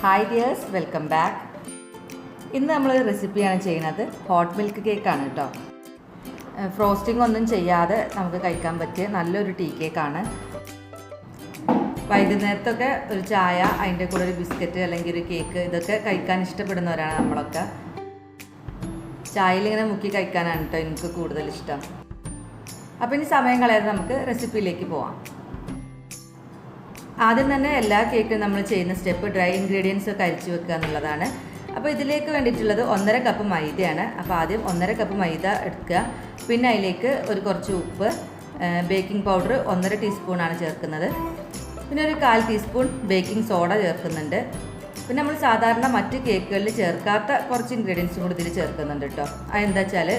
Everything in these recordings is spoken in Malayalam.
Hi dears, welcome back. ഇന്ന് നമ്മൾ റെസിപ്പിയാണ് ചെയ്യുന്നത് ഹോട്ട് മിൽക്ക് കേക്കാണ് കേട്ടോ. ഫ്രോസ്റ്റിംഗ് ഒന്നും ചെയ്യാതെ നമുക്ക് കഴിക്കാൻ പറ്റിയ നല്ലൊരു ടീ കേക്കാണ്. വൈകുന്നേരത്തൊക്കെ ഒരു ചായ, അതിൻ്റെ കൂടെ ഒരു ബിസ്ക്കറ്റ് അല്ലെങ്കിൽ ഒരു കേക്ക്, ഇതൊക്കെ കഴിക്കാൻ ഇഷ്ടപ്പെടുന്നവരാണ് നമ്മളൊക്കെ. ചായയിൽ ഇങ്ങനെ മുക്കി കഴിക്കാനാണ് കേട്ടോ എനിക്ക് കൂടുതൽ ഇഷ്ടം. അപ്പോൾ ഇനി സമയം കളയാതെ നമുക്ക് റെസിപ്പിയിലേക്ക് പോവാം. ആദ്യം തന്നെ എല്ലാ കേക്കും നമ്മൾ ചെയ്യുന്ന സ്റ്റെപ്പ് ഡ്രൈ ഇൻഗ്രീഡിയൻസ് ഒക്കെ അരിച്ചു വെക്കുക എന്നുള്ളതാണ്. അപ്പോൾ ഇതിലേക്ക് വേണ്ടിയിട്ടുള്ളത് 1.5 കപ്പ് മൈദയാണ്. അപ്പോൾ ആദ്യം 1.5 കപ്പ് മൈദ എടുക്കുക. പിന്നെ അതിലേക്ക് കുറച്ച് ഉപ്പ്, ബേക്കിംഗ് പൗഡർ 1.5 ടീസ്പൂണാണ് ചേർക്കുന്നത്. പിന്നെ ഒരു 1/4 ടീസ്പൂൺ ബേക്കിംഗ് സോഡ ചേർക്കുന്നുണ്ട്. പിന്നെ നമ്മൾ സാധാരണ മറ്റ് കേക്കുകളിൽ ചേർക്കാത്ത കുറച്ച് ഇൻഗ്രീഡിയൻസും കൂടി ഇതിൽ ചേർക്കുന്നുണ്ട് കേട്ടോ. അതെന്താ വെച്ചാൽ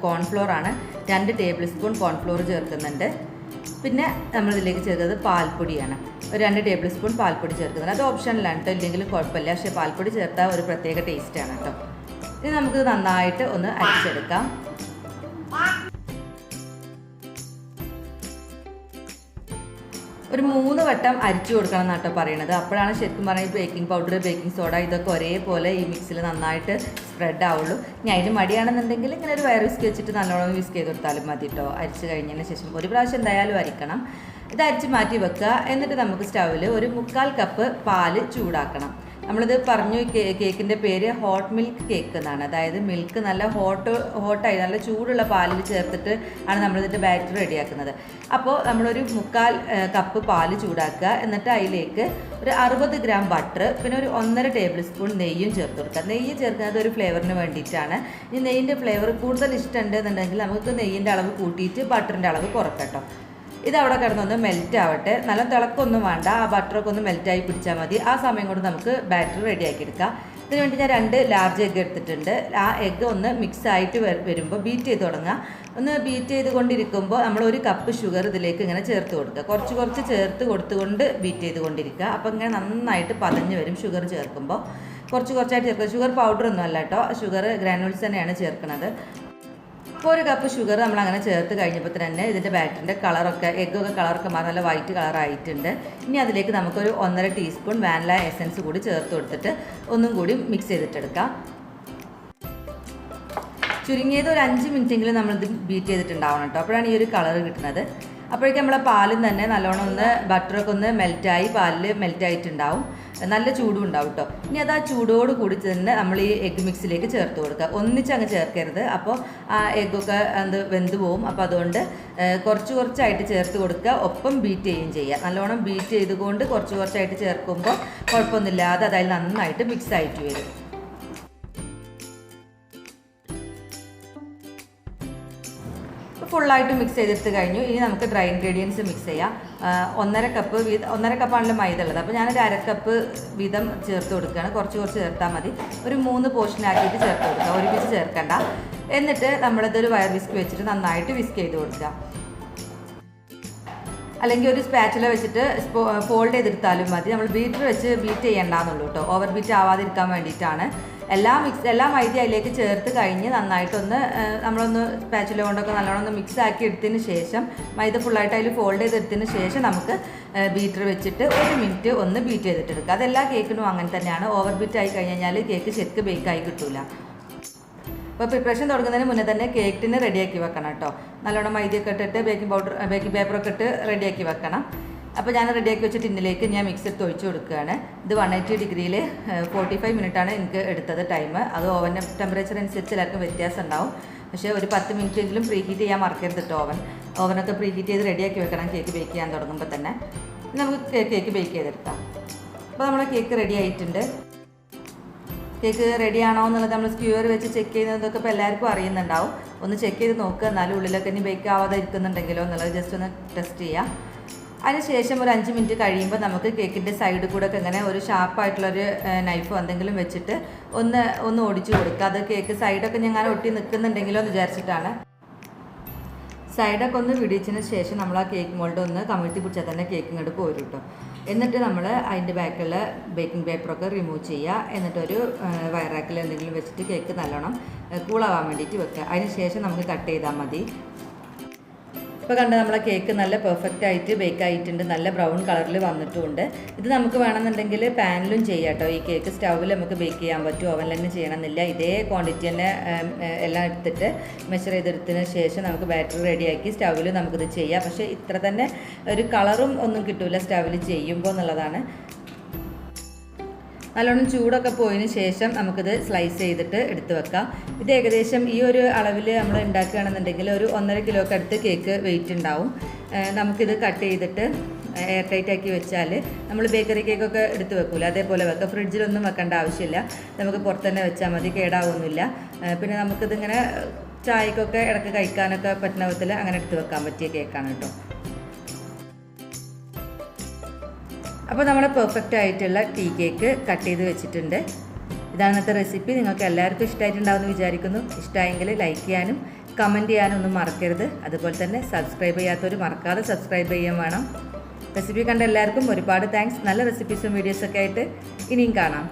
കോൺഫ്ലോർ ആണ്. 2 ടേബിൾ സ്പൂൺ കോൺഫ്ലോർ ചേർക്കുന്നുണ്ട്. പിന്നെ നമ്മളിതിലേക്ക് ചേർക്കുന്നത് പാൽപ്പൊടിയാണ്. ഒരു 2 ടേബിൾ സ്പൂൺ പാൽപ്പൊടി ചേർക്കുന്നുണ്ട്. അത് ഓപ്ഷനിലാണ് കേട്ടോ, ഇല്ലെങ്കിലും കുഴപ്പമില്ല. പക്ഷേ പാൽപ്പൊടി ചേർത്താൽ ഒരു പ്രത്യേക ടേസ്റ്റാണ് കേട്ടോ. ഇനി നമുക്ക് നന്നായിട്ട് ഒന്ന് അരിച്ചെടുക്കാം. ഒരു 3 വട്ടം അരിച്ചു കൊടുക്കണം എന്നാട്ടോ പറയണത്. അപ്പോഴാണ് ശരിക്കും പറഞ്ഞാൽ ബേക്കിംഗ് പൗഡർ, ബേക്കിംഗ് സോഡ ഇതൊക്കെ ഒരേപോലെ ഈ മിക്സിൽ നന്നായിട്ട് സ്പ്രെഡ് ആവുള്ളൂ. ഇനി അതിന് മടിയാണെന്നുണ്ടെങ്കിൽ ഇങ്ങനെ ഒരു വയർ വിസ്ക് വെച്ചിട്ട് നല്ലോണം വിസ്ക് ചെയ്ത് കൊടുത്താലും മതി കേട്ടോ. അരിച്ച് കഴിഞ്ഞതിന് ശേഷം ഒരു പ്രാവശ്യം എന്തായാലും അരിക്കണം. ഇത് അരിച്ച് മാറ്റി വെക്കുക. എന്നിട്ട് നമുക്ക് സ്റ്റൗവിൽ ഒരു 1/4 കപ്പ് പാല് ചൂടാക്കണം. നമ്മളിത് പറഞ്ഞു, കേക്കിൻ്റെ പേര് ഹോട്ട് മിൽക്ക് കേക്ക് എന്നാണ്. അതായത് മിൽക്ക് നല്ല ഹോട്ടായി നല്ല ചൂടുള്ള പാലിൽ ചേർത്തിട്ട് ആണ് നമ്മളിതിൻ്റെ ബാറ്റർ റെഡിയാക്കുന്നത്. അപ്പോൾ നമ്മളൊരു 1/4 കപ്പ് പാല് ചൂടാക്കുക. എന്നിട്ട് അതിലേക്ക് ഒരു 60 ഗ്രാം ബട്ടർ, പിന്നെ ഒരു 1.5 ടേബിൾ സ്പൂൺ നെയ്യും ചേർത്ത് കൊടുക്കുക. നെയ്യ് ചേർക്കുന്നത് ഒരു ഫ്ലേവറിന് വേണ്ടിയിട്ടാണ്. ഈ നെയ്യിൻ്റെ ഫ്ലേവർ കൂടുതൽ ഇഷ്ടമുണ്ട് എന്നുണ്ടെങ്കിൽ നമുക്ക് നെയ്യിൻ്റെ അളവ് കൂട്ടിയിട്ട് ബട്ടറിൻ്റെ അളവ് കുറക്കട്ടോ. ഇതവിടെ കിടന്നൊന്ന് മെൽറ്റ് ആവട്ടെ. നല്ല തിളക്കൊന്നും വേണ്ട, ആ ബട്ടറൊക്കെ ഒന്ന് മെൽറ്റായി പിടിച്ചാൽ മതി. ആ സമയം കൊണ്ട് നമുക്ക് ബാറ്റർ റെഡിയാക്കി എടുക്കാം. ഇതിന് വേണ്ടി ഞാൻ 2 ലാർജ് എഗ്ഗ് എടുത്തിട്ടുണ്ട്. ആ എഗ്ഗ് ഒന്ന് മിക്സ് ആയിട്ട് വരുമ്പോൾ ബീറ്റ് ചെയ്ത് തുടങ്ങുക. ഒന്ന് ബീറ്റ് ചെയ്തുകൊണ്ടിരിക്കുമ്പോൾ നമ്മൾ 1 കപ്പ് ഷുഗർ ഇതിലേക്ക് ഇങ്ങനെ ചേർത്ത് കൊടുക്കുക. കുറച്ച് ചേർത്ത് കൊടുത്തുകൊണ്ട് ബീറ്റ് ചെയ്തുകൊണ്ടിരിക്കുക. അപ്പോൾ ഇങ്ങനെ നന്നായിട്ട് പതഞ്ഞ് വരും ഷുഗർ ചേർക്കുമ്പോൾ. കുറച്ചായിട്ട് ചേർക്കുക. ഷുഗർ പൗഡർ ഒന്നും അല്ല കേട്ടോ, ഷുഗർ ഗ്രാനുൾസ് തന്നെയാണ് ചേർക്കുന്നത്. ഇപ്പോൾ 1 കപ്പ് ഷുഗർ നമ്മളങ്ങനെ ചേർത്ത് കഴിഞ്ഞപ്പോൾ തന്നെ ഇതിൻ്റെ ബാറ്ററിൻ്റെ കളറൊക്കെ, എഗ്ഗൊക്കെ കളറൊക്കെ മാറി നല്ല വൈറ്റ് കളറായിട്ടുണ്ട്. ഇനി അതിലേക്ക് നമുക്കൊരു 1.5 ടീസ്പൂൺ വാനില എസൻസ് കൂടി ചേർത്ത് കൊടുത്തിട്ട് ഒന്നും കൂടി മിക്സ് ചെയ്തിട്ടെടുക്കാം. ചുരുങ്ങിയത് ഒരു 5 മിനിറ്റെങ്കിലും നമ്മളിത് ബീറ്റ് ചെയ്തിട്ടുണ്ടാവണം കേട്ടോ. അപ്പോഴാണ് ഈ ഒരു കളർ കിട്ടുന്നത്. അപ്പോഴേക്കും നമ്മളെ പാലും തന്നെ നല്ലോണം ഒന്ന് ബട്ടറൊക്കെ ഒന്ന് മെൽറ്റായി, പാലിൽ മെൽറ്റായിട്ടുണ്ടാവും. നല്ല ചൂടും ഉണ്ടാവും കേട്ടോ. ഇനി അത് ആ ചൂടോട് കൂടി തന്നെ നമ്മൾ ഈ എഗ്ഗ് മിക്സിലേക്ക് ചേർത്ത് കൊടുക്കുക. ഒന്നിച്ചങ്ങ് ചേർക്കരുത്, അപ്പോൾ ആ എഗ്ഗൊക്കെ അത് വെന്ത് പോവും. അപ്പോൾ അതുകൊണ്ട് കുറച്ചായിട്ട് ചേർത്ത് കൊടുക്കുക. ഒപ്പം ബീറ്റ് ചെയ്യുകയും ചെയ്യുക. നല്ലോണം ബീറ്റ് ചെയ്തുകൊണ്ട് കുറച്ചായിട്ട് ചേർക്കുമ്പോൾ കുഴപ്പമൊന്നുമില്ലാതെ അതിൽ നന്നായിട്ട് മിക്സ് ആയിട്ട് വരും. ഫുള്ളായിട്ട് മിക്സ് ചെയ്തെടുത്ത് കഴിഞ്ഞു. ഇനി നമുക്ക് ഡ്രൈ ഇൻഗ്രീഡിയൻസ് മിക്സ് ചെയ്യാം. 1.5 കപ്പാണല്ലോ മൈദ ഉള്ളത്. അപ്പോൾ ഞാനൊരു 1/2 കപ്പ് വീതം ചേർത്ത് കൊടുക്കുകയാണ്. കുറച്ച് ചേർത്താൽ മതി. ഒരു 3 പോർഷനാക്കിയിട്ട് ചേർത്ത് കൊടുക്കുക, ഒരുമിച്ച് ചേർക്കണ്ട. എന്നിട്ട് നമ്മളിതൊരു വയർ വിസ്ക് വെച്ചിട്ട് നന്നായിട്ട് വിസ്ക് ചെയ്ത് കൊടുക്കുക. അല്ലെങ്കിൽ ഒരു സ്പാച്ചുല വെച്ചിട്ട് ഫോൾഡ് ചെയ്തെടുത്താലും മതി. നമ്മൾ ബീറ്റർ വെച്ച് ബീറ്റ് ചെയ്യണ്ടെന്നുള്ളൂ കേട്ടോ, ഓവർ ബീറ്റ് ആവാതിരിക്കാൻ വേണ്ടിയിട്ടാണ്. എല്ലാ മൈദ അതിലേക്ക് ചേർത്ത് കഴിഞ്ഞ് നന്നായിട്ടൊന്ന് നമ്മളൊന്ന് സ്പാച്ചുല കൊണ്ടൊക്കെ നല്ലോണം ഒന്ന് മിക്സ് ആക്കി എടുത്തതിന് ശേഷം, മൈദ ഫുള്ളായിട്ട് അതിൽ ഫോൾഡ് ചെയ്തെടുത്തതിന് ശേഷം നമുക്ക് ബീറ്റർ വെച്ചിട്ട് 1 മിനിറ്റ് ഒന്ന് ബീറ്റ് ചെയ്തിട്ടെടുക്കുക. അതെല്ലാ കേക്കിനും അങ്ങനെ തന്നെയാണ്. ഓവർ ബീറ്റ് ആയി കഴിഞ്ഞാൽ കേക്ക് ശരിക്കും ബേക്കായി കിട്ടില്ല. അപ്പോൾ പ്രിപ്പറേഷൻ തുടങ്ങുന്നതിന് മുന്നേ തന്നെ കേക്ക് ടിന് റെഡിയാക്കി വെക്കണം കേട്ടോ. നല്ലോണം മൈദയൊക്കെ ഇട്ടിട്ട് ബേക്കിംഗ് പേപ്പറൊക്കെ ഇട്ട് റെഡിയാക്കി വെക്കണം. അപ്പോൾ ഞാൻ റെഡിയാക്കി വെച്ച ടിന്നിലേക്ക് ഞാൻ മിക്സ് എടുത്ത് ഒഴിച്ച് കൊടുക്കുകയാണ്. ഇത് 180 ഡിഗ്രിയിൽ 45 മിനിറ്റാണ് എനിക്ക് എടുത്തത് ടൈം. അത് ഓവൻ്റെ ടെമ്പറേച്ചർ അനുസരിച്ച് എല്ലാവർക്കും വ്യത്യാസം ഉണ്ടാവും. പക്ഷേ ഒരു 10 മിനിറ്റെങ്കിലും പ്രീ ഹീറ്റ് ചെയ്യാൻ മറക്കരുത് കേട്ടോ. ഓവനൊക്കെ പ്രീ ഹീറ്റ് ചെയ്ത് റെഡിയാക്കി വെക്കണം കേക്ക് ബേക്ക് ചെയ്യാൻ തുടങ്ങുമ്പോൾ തന്നെ. നമുക്ക് കേക്ക് ബേക്ക് ചെയ്തെടുക്കാം. അപ്പോൾ നമ്മുടെ കേക്ക് റെഡി ആയിട്ടുണ്ട്. കേക്ക് റെഡി ആണോ എന്നുള്ളത് നമ്മൾ സ്ക്യൂർ വെച്ച് ചെക്ക് ചെയ്യുന്നതൊക്കെ ഇപ്പോൾ എല്ലാവർക്കും അറിയുന്നുണ്ടാവും. ഒന്ന് ചെക്ക് ചെയ്ത് നോക്കുക, എന്നാലും ഉള്ളിലൊക്കെ ഇനി ബേക്ക് ആവാതെ ഇരിക്കുന്നുണ്ടെങ്കിലോ എന്നുള്ളത് ജസ്റ്റ് ഒന്ന് ടെസ്റ്റ് ചെയ്യാം. അതിനുശേഷം ഒരു 5 മിനിറ്റ് കഴിയുമ്പോൾ നമുക്ക് കേക്കിൻ്റെ സൈഡിൽ കൂടെ ഒക്കെ ഇങ്ങനെ ഒരു ഷാർപ്പായിട്ടുള്ളൊരു നൈഫോ എന്തെങ്കിലും വെച്ചിട്ട് ഒന്ന് ഓടിച്ചു കൊടുക്കുക. അത് കേക്ക് സൈഡൊക്കെ ഞാൻ ഒട്ടി നിൽക്കുന്നുണ്ടെങ്കിലോ എന്ന് വിചാരിച്ചിട്ടാണ്. സൈഡൊക്കെ ഒന്ന് വിടിച്ചതിന് ശേഷം നമ്മൾ ആ കേക്ക് മോൾഡ് ഒന്ന് കമിഴ്ത്തി പിടിച്ചാൽ തന്നെ കേക്ക് ഇങ്ങോട്ട് പോരും കേട്ടോ. എന്നിട്ട് നമ്മൾ അതിൻ്റെ ബാക്കിലുള്ള ബേക്കിംഗ് പേപ്പറൊക്കെ റിമൂവ് ചെയ്യുക. എന്നിട്ടൊരു വയറാക്കിൽ എന്തെങ്കിലും വെച്ചിട്ട് കേക്ക് നല്ലോണം കൂളാവാൻ വേണ്ടിയിട്ട് വെക്കുക. അതിന് ശേഷം നമുക്ക് കട്ട് ചെയ്താൽ മതി. ഇപ്പോൾ കണ്ട നമ്മളെ കേക്ക് നല്ല പെർഫെക്റ്റ് ആയിട്ട് ബേക്ക് ആയിട്ടുണ്ട്, നല്ല ബ്രൗൺ കളറിൽ വന്നിട്ടുമുണ്ട്. ഇത് നമുക്ക് വേണമെന്നുണ്ടെങ്കിൽ പാനിലും ചെയ്യാം കേട്ടോ. ഈ കേക്ക് സ്റ്റൗവിൽ നമുക്ക് ബേക്ക് ചെയ്യാൻ പറ്റും, ഓവനിൽ തന്നെ ചെയ്യണമെന്നില്ല. ഇതേ ക്വാണ്ടിറ്റി തന്നെ എല്ലാം എടുത്തിട്ട് മെഷർ ചെയ്തെടുത്തതിന് ശേഷം നമുക്ക് ബാറ്ററി റെഡിയാക്കി സ്റ്റൗവിൽ നമുക്കിത് ചെയ്യാം. പക്ഷേ ഇത്ര തന്നെ ഒരു കളറും ഒന്നും കിട്ടില്ല സ്റ്റൗവിൽ ചെയ്യുമ്പോൾ എന്നുള്ളതാണ്. നല്ലോണം ചൂടൊക്കെ പോയതിന് ശേഷം നമുക്കിത് സ്ലൈസ് ചെയ്തിട്ട് എടുത്ത് വെക്കാം. ഇത് ഏകദേശം ഈ ഒരു അളവിൽ നമ്മൾ ഉണ്ടാക്കുകയാണെന്നുണ്ടെങ്കിൽ ഒരു 1.5 കിലോക്ക് അടുത്ത് കേക്ക് വെയിറ്റ് ഉണ്ടാവും. നമുക്കിത് കട്ട് ചെയ്തിട്ട് എയർ ടൈറ്റ് ആക്കി വെച്ചാൽ നമ്മൾ ബേക്കറി കേക്കൊക്കെ എടുത്ത് വെക്കൂല, അതേപോലെ വെക്കാം. ഫ്രിഡ്ജിലൊന്നും വെക്കേണ്ട ആവശ്യമില്ല, നമുക്ക് പുറത്ത് തന്നെ വെച്ചാൽ മതി, കേടാവൊന്നുമില്ല. പിന്നെ നമുക്കിതിങ്ങനെ ചായക്കൊക്കെ ഇടയ്ക്ക് കഴിക്കാനൊക്കെ പറ്റുന്ന വിധത്തിൽ അങ്ങനെ എടുത്ത് വെക്കാൻ പറ്റിയ കേക്കാണ് കേട്ടോ. അപ്പോൾ നമ്മുടെ പെർഫെക്റ്റ് ആയിട്ടുള്ള ടീ കേക്ക് കട്ട് ചെയ്ത് വെച്ചിട്ടുണ്ട്. ഇതാണ് ഇന്നത്തെ റെസിപ്പി. നിങ്ങൾക്ക് എല്ലാവർക്കും ഇഷ്ടമായിട്ടുണ്ടാവുമെന്ന് വിചാരിക്കുന്നു. ഇഷ്ടമായെങ്കിൽ ലൈക്ക് ചെയ്യാനും കമൻറ്റ് ചെയ്യാനും ഒന്നും മറക്കരുത്. അതുപോലെ തന്നെ സബ്സ്ക്രൈബ് ചെയ്യാത്തവർ മറക്കാതെ സബ്സ്ക്രൈബ് ചെയ്യാൻ വേണം. റെസിപ്പി കണ്ട എല്ലാവർക്കും ഒരുപാട് താങ്ക്സ്. നല്ല റെസിപ്പീസും വീഡിയോസൊക്കെ ആയിട്ട് ഇനിയും കാണാം.